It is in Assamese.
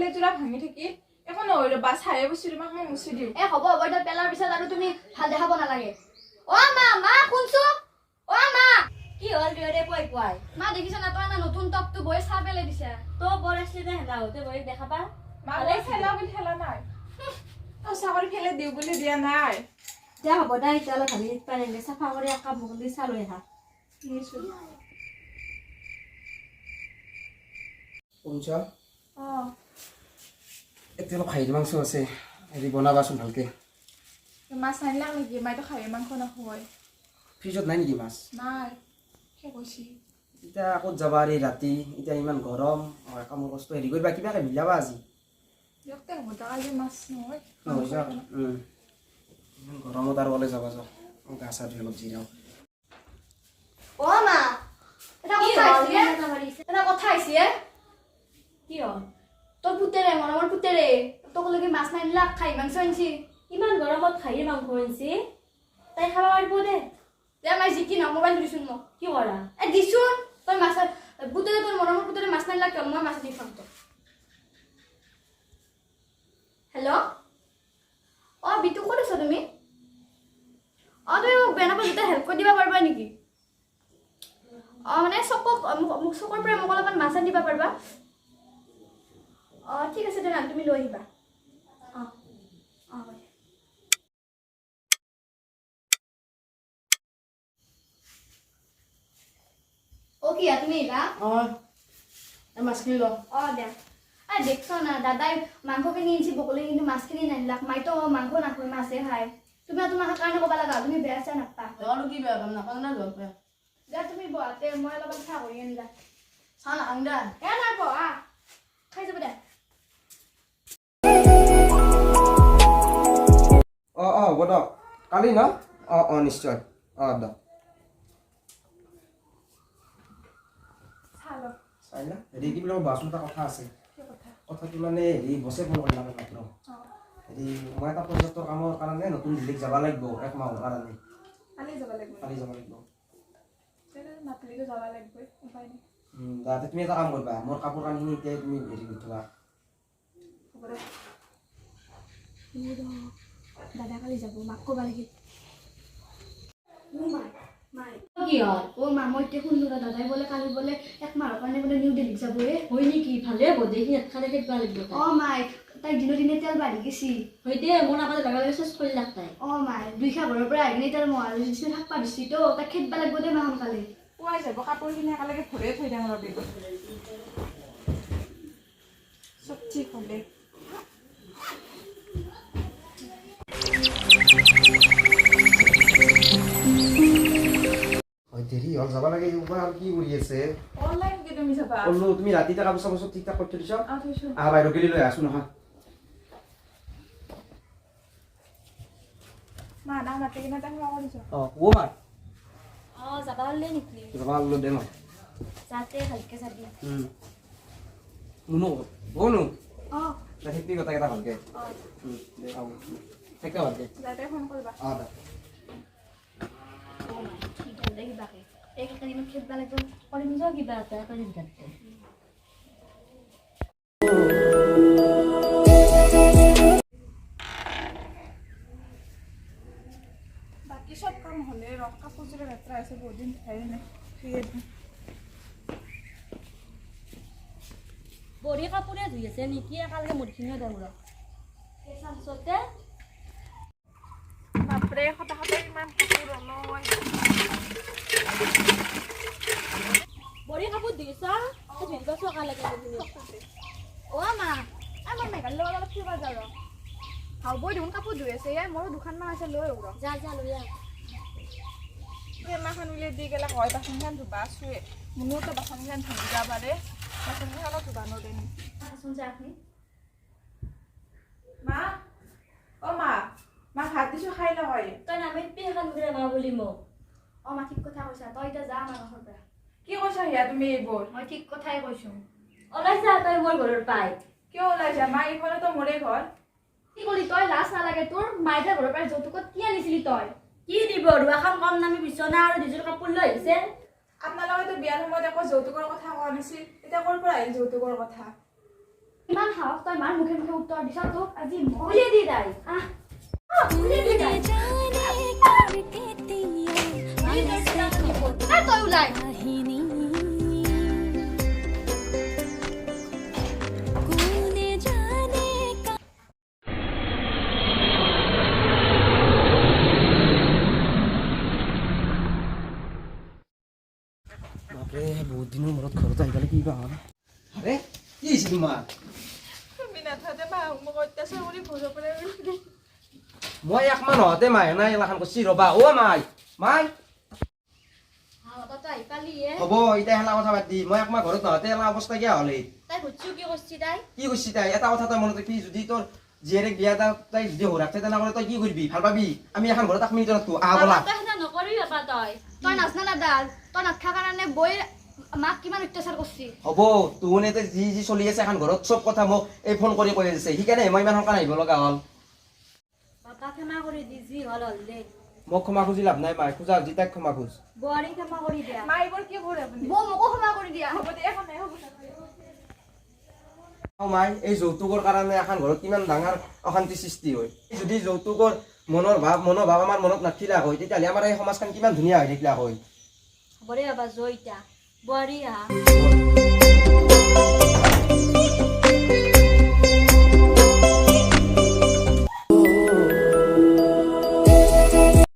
প্লেট জোৰা ভাঙি থাকিল একো নহয় ৰবা চাহে বস্তু তোমাক মই মুছি দিওঁ হ'ব এটা পেলাৰ পিছত আৰু তুমি ভাল দেখাব নালাগে মা শুনছো মা কি হল ৰে পুৱাই মা দেখিছ না তই না নতুন টপটো বৈ চাহ পেলাই দিছে তো বৰ আছিল দে হেলাওতে বহি দেখা পা মালে খেলা বুলি খেলা নাই চাকৰি ফেলে দিওঁ বুলি দিয়া নাই যা হ'ব দা এতিয়ালৈ ভাবি পাৰিলে চাফা কৰি কাম কৰি চালৈ আহা শুনছা এতিয়া অলপ খাহী মাংস আছে হেৰি বনাবাচোন ভালকে মাছ আনিলাক নেকি মাইতো খাহী মাংস নাখায় ফ্ৰিজত নাই নেকি মাছ নাই সেই কৈছি এতিয়া ক'ত যাবা আৰু ৰাতি এতিয়া ইমান গৰম কামৰ কষ্ট হেৰি কৰিবা কিবাকে মিলাবা আজি দিয়কতে হ'ব কালি মাছ নহয় ইমান গৰমত আৰু ওলাই যাবা যাওঁ গা চা ধুই অলপ জিৰাও মা এটা কথা আহিছে কি হল তোৰ পুতেৰে মৰমৰ পুতেৰে তোক লগে মাছ নানিলাক খাহী মাংস আনিছি ইমান গৰমত খাহী মাংস আনিছি তাই খাব পাৰিব দে মাই যি কি ন মোবাইল দিছোন মোক কি কৰা দিছোন তই মাছ পুতেৰে তোৰ মৰমৰ পুতেৰে মাছ নানিলাক কিয় মই মাছ দি খাম তোক হেল্ল' বিটু ক'ত আছা তুমি তুমি মোক বেয়া নাপায় যেতিয়া হেল্প কৰি দিব পাৰিবা নেকি মানে মোক চকৰ পৰা মোক অলপমান মাছ আনি দিব পাৰিবা ঠিক আছে তেনেহ'লে তুমি লৈ আহিবা কিয়া তুমি আহিবা মাছখিনি ল দিয়া দেখছ না দাদাই মাংসখিনি আনিছি বকলি কিন্তু মাছখিনি নানিলাক মাইতো মাংস নাখায় মাছে খায় তুমি তোমাৰ কাৰণে ক'ব লগা তুমি বেয়া চেয়া নাপা আৰু কি বেয়া কাম নাপাওঁ না জল পায় যা তুমি বহাতে মই অলপমান চাহ কৰি আনিলা চাহ নাখাং দে নাই বহা খাই যাব দে হ'ব দক কালি ন নিশ্চয় দক চাই না হেৰি কি বুলি বাচোন এটা কথা আছে কথাটো মানে হেৰি বছে ফোন কৰিলা মাত্ৰ হেৰি মই এটা প্ৰজেক্টৰ কামৰ কাৰণে নতুন দিল্লীত যাব লাগিব এক মাহৰ কাৰণে কালি যাব লাগিব যাব লাগিব উপায় নাই দাদা তুমি এটা কাম কৰিবা মোৰ কাপোৰ কানিখিনি এতিয়া তুমি হেৰি কৰি থবা দাদা কালি যাব মাক ক'ব লাগিব কি হল মা মই এতিয়া শুনলো দাদাই বোলে কালি বোলে এক মাহৰ কাৰণে বোলে নিউ দিল্লীত যাব হয় নেকি ভালে হ'ব দে খালে খেলিব লাগিব মাই তাই দিনে দিনে তেল বাঢ়ি গেছি হয় দে মোৰ আগতে লগা লগে চেষ্টা কৰি লাগ তাই মাই দুই ঘৰৰ পৰা আহি কিনে তাৰ মহাৰাজ নিচিনা থাকবা দিছি তো তাক খেদব লাগিব দে মা সোনকালে পুৱাই যাব কাপোৰখিনি একেলগে ভৰিয়ে থৈ দিওঁ ৰবি চব ঠিক হ'লে দেৰি হ'ল যাব লাগে আৰু কি কৰি আছে অনলাইন কি তুমি যাবা ক'লো তুমি ৰাতিতে কাপোৰ চাপোৰ চব ঠিক ঠাক কৰি থৈ দিছ থৈছো বাইদেউ গেলি লৈ আছো নহয় মা না মাতি কিনে তাক সেৱা কৰিছ মাৰ যাবা হ'লে নেকি যাবা অলপ দে মই যাতে ভালকে যাবি মুনু সেইখিনি কথাকেইটা ভালকে দে থাকে ভালকে যাতে ফোন কৰিবা দে কিবাকে এইকেইটা দিনত খেলিব লাগিব কৰিম যাওঁ কিবা এটা কৰিম যাতে বাকী চব কাম হ'লে কাপোৰযোৰে লেতেৰা আছে বহুত দিন ধুৱাই নাই বঢ়ি কাপোৰে ধুই আছে নেকি একেলগে মুঠিখিনিও দেওঁ ৰ চাঞ্চতে বাপৰে সদায় ইমান কাপোৰ বঢ়ি কাপোৰ ধুইছা ধুইবা চকা লাগে মা মই মেঘালয় অলপ ফুৰিব যাওঁ বৈ দেখোন কাপোৰ ধুই আছে মোৰো দুখনমান আছে লৈ যা লৈ আহ এমাখন উলিয়াই দি গেলে হয় বাচনখন ধুবা আছোৱে মোৰতো বাচনখন ধুই যাব পাৰে বাচনখন অলপ ধুবা নদে মা মা ভাত দিছো খাই লয় তই নামে পিহান ঘূৰে মা বুলি মোক মা ঠিক কথা কৈছা তই এতিয়া যা আমাৰ ঘৰৰ পৰা কি কৈছা হিয়া তুমি এইবোৰ মই ঠিক কথাই কৈছো ওলাই যা তই মোৰ ঘৰৰ পাই কিয় ওলাই যা মা এইফালেতো মোৰে ঘৰ কি কৰি তই লাজ নালাগে তোৰ মাইদেৰ ঘৰৰ পৰা যৌতুকত কি আনিছিলি তই কি দিব এখন কম দামী বিচনা আৰু দুযোৰ কাপোৰ লৈ আহিছে আপোনালোকেতো বিয়াৰ সময়ত একো যৌতুকৰ কথা কোৱা নাছিল এতিয়া ক'ৰ পৰা আহিল যৌতুকৰ কথা ইমান সাহস তই মাৰ মুখে মুখে উত্তৰ দিছ তোক আজি মই দি তাই তই ওলাই বাপৰে বহুত দিনৰ মূৰত ঘৰত আহি পেলাই কি বা হ'ল আৰে কি হৈছে তোমাৰ বিনাথতে মা মোক অত্যাচাৰ কৰি ভজা পেলাই গৈছিলে মই একমাহ নহওঁতে মায়ে নাই এলাখান কৰিছি ৰ'বা অ' মাই মাই তই আহি পালিয়ে হ'ব এতিয়া হেলা কথা পাতি মই একমাহ ঘৰত নহওঁতে এলা অৱস্থা কিয় হ'লে তাই সুধিছো কি কৰিছি তাই কি কৰিছি তাই এটা কথা তই মনত ৰাখবি যদি তোৰ জীয়েৰেক বিয়া তাই যদি হৰাকছে তেনেহ'লে তই কি কৰিবি ভাল পাবি আমি এখন ঘৰত 1 মিনিট নাথকো আহ ব'লা তই সেনে নকৰিবি বাবা তই নাজনা না দাল তই নাথাকাৰ কাৰণে বৈ মাক কিমান অত্যাচাৰ কৰিছি হ'ব তোহোনে যি চলি আছে এখন ঘৰত চব কথা মোক এই ফোন কৰি কৈ আছে সেইকাৰণে মই ইমান সোনকালে আহিব লগা হ'ল বাবা ক্ষমা কৰি দি যি হ'ল হ'ল দে মোক ক্ষমা খুজি লাভ নাই মাই খোজা যি তাইক ক্ষমা খোজ বোৱাৰী ক্ষমা কৰি দিয়া মা এইবোৰ কি কৰে আপুনি বৌ মোকো ক্ষমা কৰি দিয়া হ'ব দে একো নাই হ'ব মাই এই যৌতুকৰ কাৰণে এখন ঘৰত কিমান ডাঙৰ অশান্তি সৃষ্টি হয় যদি যৌতুকৰ মনোভাৱ আমাৰ মনত নাথিলা হয় তেতিয়াহ'লে আমাৰ এই সমাজখন কিমান ধুনীয়া হৈ থাকিলা হয় হ'ব দে বাবা জয়িতা বোৱাৰী আহা